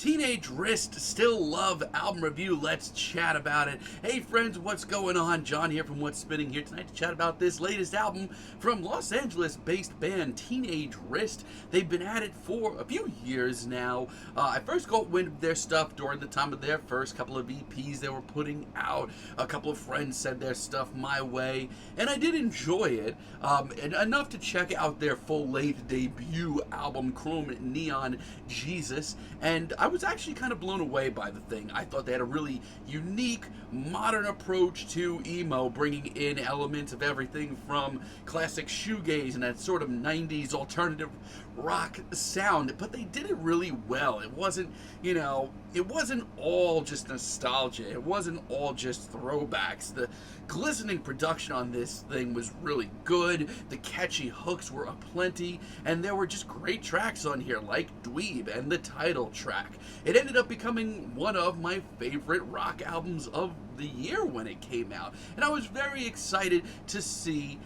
Teenage Wrist Still Love album review. Let's chat about it. Hey friends, what's going on? John here from What's Spinning here tonight to chat about this latest album from Los Angeles-based band Teenage Wrist. They've been at it for a few years now. I first got wind of their stuff during the time of their first couple of EPs they were putting out. A couple of friends sent their stuff my way, and I did enjoy it, and enough to check out their full-length debut album, Chrome Neon Jesus, and I was actually kind of blown away by the thing. I thought they had a really unique, modern approach to emo, bringing in elements of everything from classic shoegaze and that sort of 90s alternative rock sound, but they did it really well. It wasn't, it wasn't all just nostalgia. It wasn't all just throwbacks. The glistening production on this thing was really good. The catchy hooks were aplenty, and there were just great tracks on here like Dweeb and the title track. It ended up becoming one of my favorite rock albums of the year when it came out, and I was very excited to see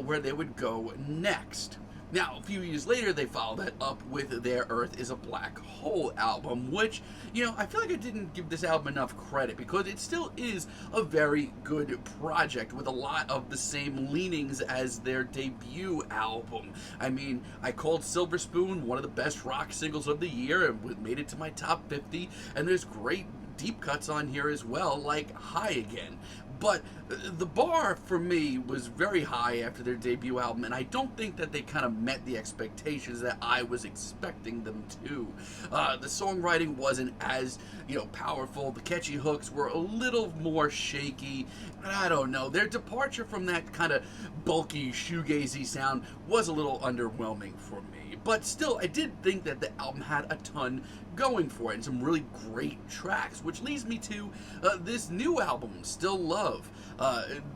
where they would go next. Now, a few years later, they followed that up with their Earth is a Black Hole album, which, I feel like I didn't give this album enough credit because it still is a very good project with a lot of the same leanings as their debut album. I mean, I called Silver Spoon one of the best rock singles of the year and made it to my top 50, and there's great deep cuts on here as well, like High Again. But the bar for me was very high after their debut album, and I don't think that they kind of met the expectations that I was expecting them to. The songwriting wasn't as, powerful. The catchy hooks were a little more shaky. I don't know. Their departure from that kind of bulky, shoegazy sound was a little underwhelming for me. But still, I did think that the album had a ton going for it and some really great tracks, which leads me to this new album, Still Love.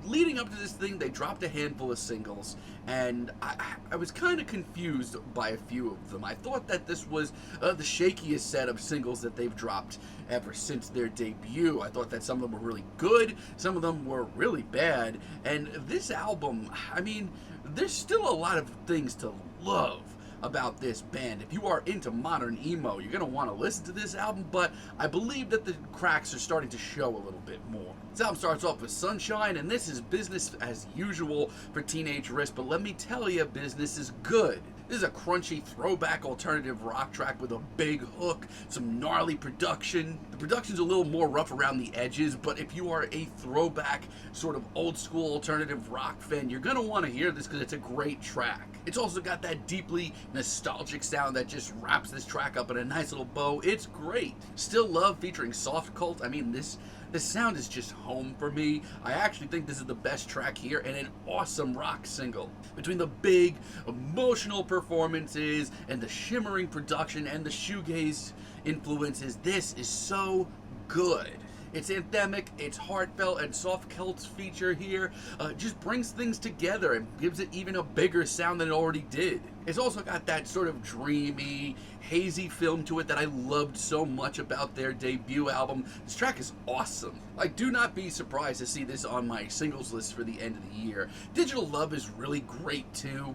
Leading up to this thing, they dropped a handful of singles, and I was kind of confused by a few of them. I thought that this was the shakiest set of singles that they've dropped ever since their debut. I thought that some of them were really good, some of them were really bad, and this album, I mean, there's still a lot of things to love about this band. If you are into modern emo, you're going to want to listen to this album, but I believe that the cracks are starting to show a little bit more. This album starts off with Sunshine, and this is business as usual for Teenage Wrist, but let me tell you, business is good. This is a crunchy throwback alternative rock track with a big hook, some gnarly production. The production's a little more rough around the edges, but if you are a throwback sort of old school alternative rock fan, you're going to want to hear this because it's a great track. It's also got that deeply nostalgic sound that just wraps this track up in a nice little bow. It's great. Still Love featuring Soft Cult. I mean, this sound is just home for me. I actually think this is the best track here and an awesome rock single. Between the big, emotional performances and the shimmering production and the shoegaze influences, this is so good. It's anthemic, it's heartfelt, and Soft Cult's feature here just brings things together and gives it even a bigger sound than it already did. It's also got that sort of dreamy, hazy film to it that I loved so much about their debut album. This track is awesome. Do not be surprised to see this on my singles list for the end of the year. Digital Love is really great too.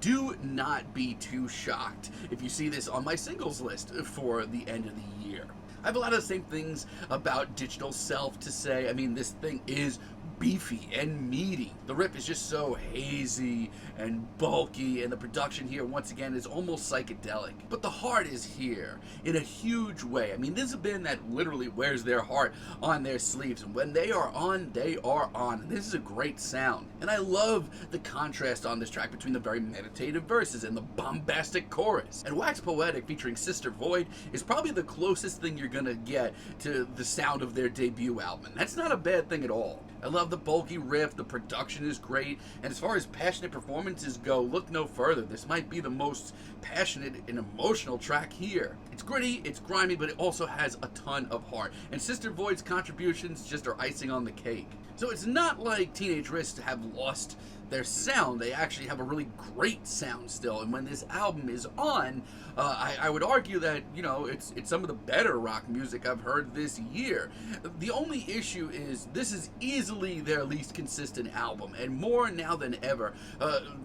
Do not be too shocked if you see this on my singles list for the end of the year. I have a lot of the same things about Digital Self to say. I mean, this thing is beefy and meaty. The riff is just so hazy and bulky, and the production here, once again, is almost psychedelic. But the heart is here in a huge way. I mean, this is a band that literally wears their heart on their sleeves, and when they are on, they are on. And this is a great sound. And I love the contrast on this track between the very meditative verses and the bombastic chorus. And Wax Poetic featuring Sister Void is probably the closest thing you're gonna get to the sound of their debut album. And that's not a bad thing at all. I love the bulky riff, the production is great, and as far as passionate performances go, look no further. This might be the most passionate and emotional track here. It's gritty, it's grimy, but it also has a ton of heart, and Sister Void's contributions just are icing on the cake. So it's not like Teenage Wrist have lost their sound. They actually have a really great sound still. And when this album is on, I would argue that, you know, it's some of the better rock music I've heard this year. The only issue is this is easily their least consistent album, and more now than ever,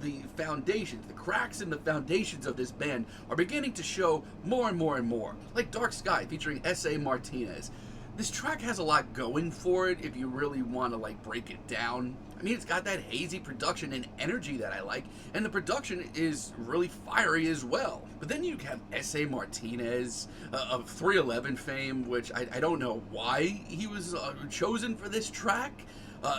the foundations, the cracks in the foundations of this band are beginning to show more and more and more. Like Dark Sky featuring S.A. Martinez. This track has a lot going for it if you really want to like break it down. I mean, it's got that hazy production and energy that I like, and the production is really fiery as well. But then you have S.A. Martinez of 311 fame, which I don't know why he was chosen for this track.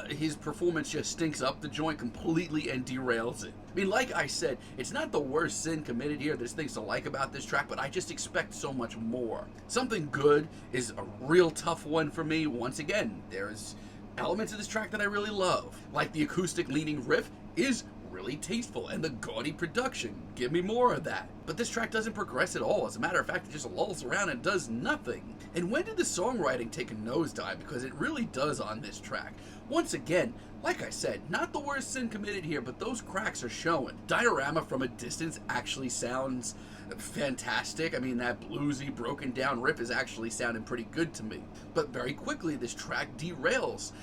His performance just stinks up the joint completely and derails it. I mean, like I said, it's not the worst sin committed here. There's things to like about this track, but I just expect so much more. Something Good is a real tough one for me. Once again, there's elements of this track that I really love. Like the acoustic leaning riff is really tasteful, and the gaudy production. Give me more of that. But this track doesn't progress at all. As a matter of fact, it just lulls around and does nothing. And when did the songwriting take a nosedive? Because it really does on this track. Once again, like I said, not the worst sin committed here, but those cracks are showing. Diorama from a distance actually sounds fantastic. I mean, that bluesy, broken down riff is actually sounding pretty good to me. But very quickly, this track derails.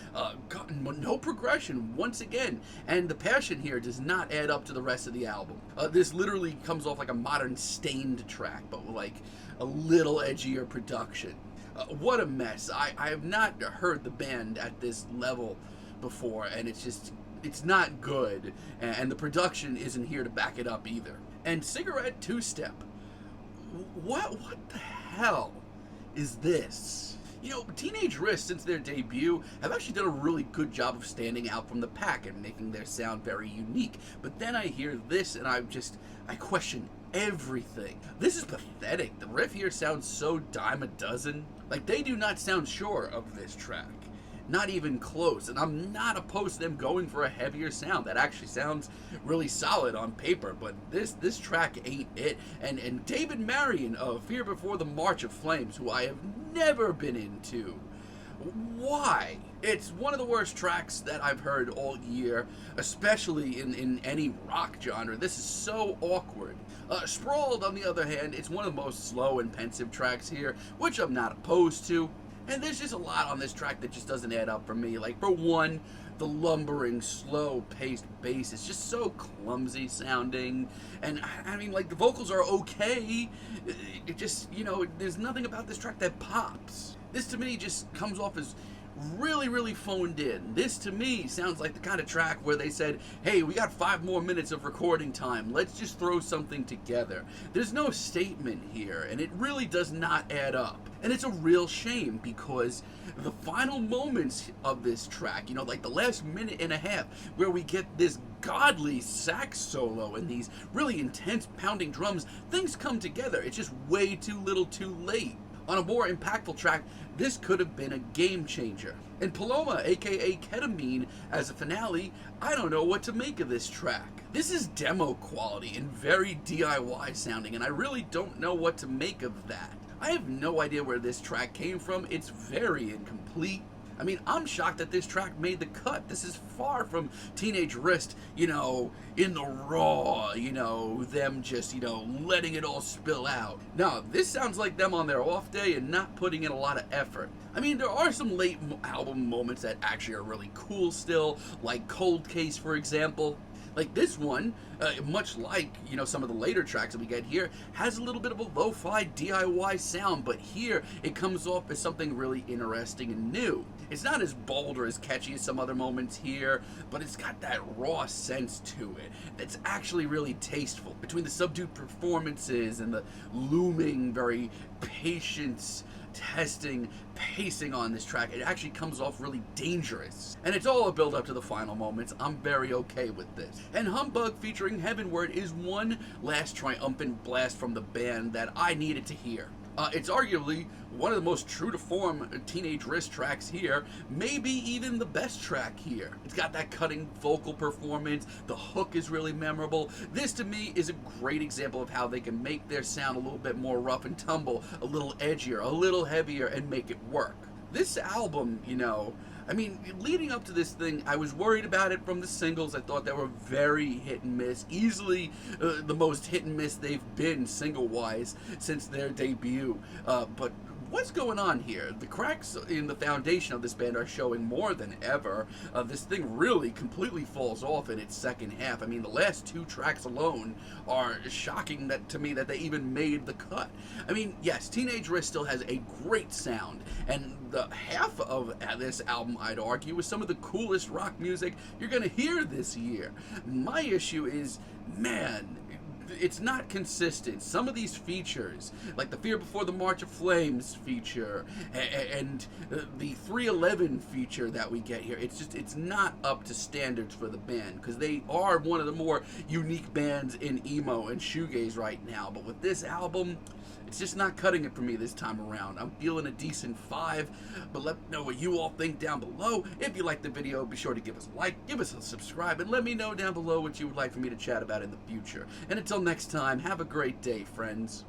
No progression once again. And the passion here does not add up to the rest of the album. This literally comes off like a modern Stained track, but with like a little edgier production. What a mess. I have not heard the band at this level before, and it's not good, and the production isn't here to back it up either. And Cigarette Two-Step, what the hell is this? You know, Teenage Wrist, since their debut, have actually done a really good job of standing out from the pack and making their sound very unique. But then I hear this, and I question everything. This is pathetic. The riff here sounds so dime a dozen. Like, they do not sound sure of this track. Not even close. And I'm not opposed to them going for a heavier sound. That actually sounds really solid on paper. But this track ain't it. And David Marion of Fear Before the March of Flames, who I have never been into. Why? It's one of the worst tracks that I've heard all year, especially in any rock genre. This is so awkward. Sprawled, on the other hand, it's one of the most slow and pensive tracks here, which I'm not opposed to. And there's just a lot on this track that just doesn't add up for me. Like, for one, the lumbering, slow-paced bass is just so clumsy sounding. And, I mean, like, the vocals are okay. It just, you know, there's nothing about this track that pops. This, to me, just comes off as really, really phoned in. This, to me, sounds like the kind of track where they said, hey, we got 5 more minutes of recording time. Let's just throw something together. There's no statement here, and it really does not add up. And it's a real shame, because the final moments of this track, you know, like the last minute and a half, where we get this godly sax solo and these really intense pounding drums, things come together. It's just way too little too late. On a more impactful track, this could have been a game changer. And Paloma, aka Ketamine, as a finale, I don't know what to make of this track. This is demo quality and very DIY sounding, and I really don't know what to make of that. I have no idea where this track came from. It's very incomplete. I mean, I'm shocked that this track made the cut. This is far from Teenage Wrist, you know, in the raw, you know, them just, you know, letting it all spill out. No, this sounds like them on their off day and not putting in a lot of effort. I mean, there are some late album moments that actually are really cool still, like Cold Case, for example. Like this one, much like, you know, some of the later tracks that we get here, has a little bit of a lo-fi DIY sound, but here it comes off as something really interesting and new. It's not as bold or as catchy as some other moments here, but it's got that raw sense to it that's actually really tasteful. Between the subdued performances and the looming, very patient testing pacing on this track, it actually comes off really dangerous. And it's all a build up to the final moments. I'm very okay with this. And Humbug featuring Heavenward is one last triumphant blast from the band that I needed to hear. It's arguably one of the most true to form Teenage Wrist tracks here, maybe even the best track here. It's got that cutting vocal performance, the hook is really memorable. This to me is a great example of how they can make their sound a little bit more rough and tumble, a little edgier, a little heavier, and make it work. This album, you know, I mean, leading up to this thing, I was worried about it from the singles. I thought they were very hit and miss, easily the most hit and miss they've been single-wise since their debut. But what's going on here? The cracks in the foundation of this band are showing more than ever. This thing really completely falls off in its second half. I mean, the last 2 tracks alone are shocking to me that they even made the cut. I mean, yes, Teenage Wrist still has a great sound, and the half of this album, I'd argue, is some of the coolest rock music you're going to hear this year. My issue is, man, it's not consistent. Some of these features, like the Fear Before the March of Flames feature and the 311 feature that we get here, it's not up to standards for the band, because they are one of the more unique bands in emo and shoegaze right now. But with this album, it's just not cutting it for me this time around. I'm feeling a decent 5, but let me know what you all think down below. If you liked the video, be sure to give us a like, give us a subscribe, and let me know down below what you would like for me to chat about in the future. And until next time, have a great day, friends.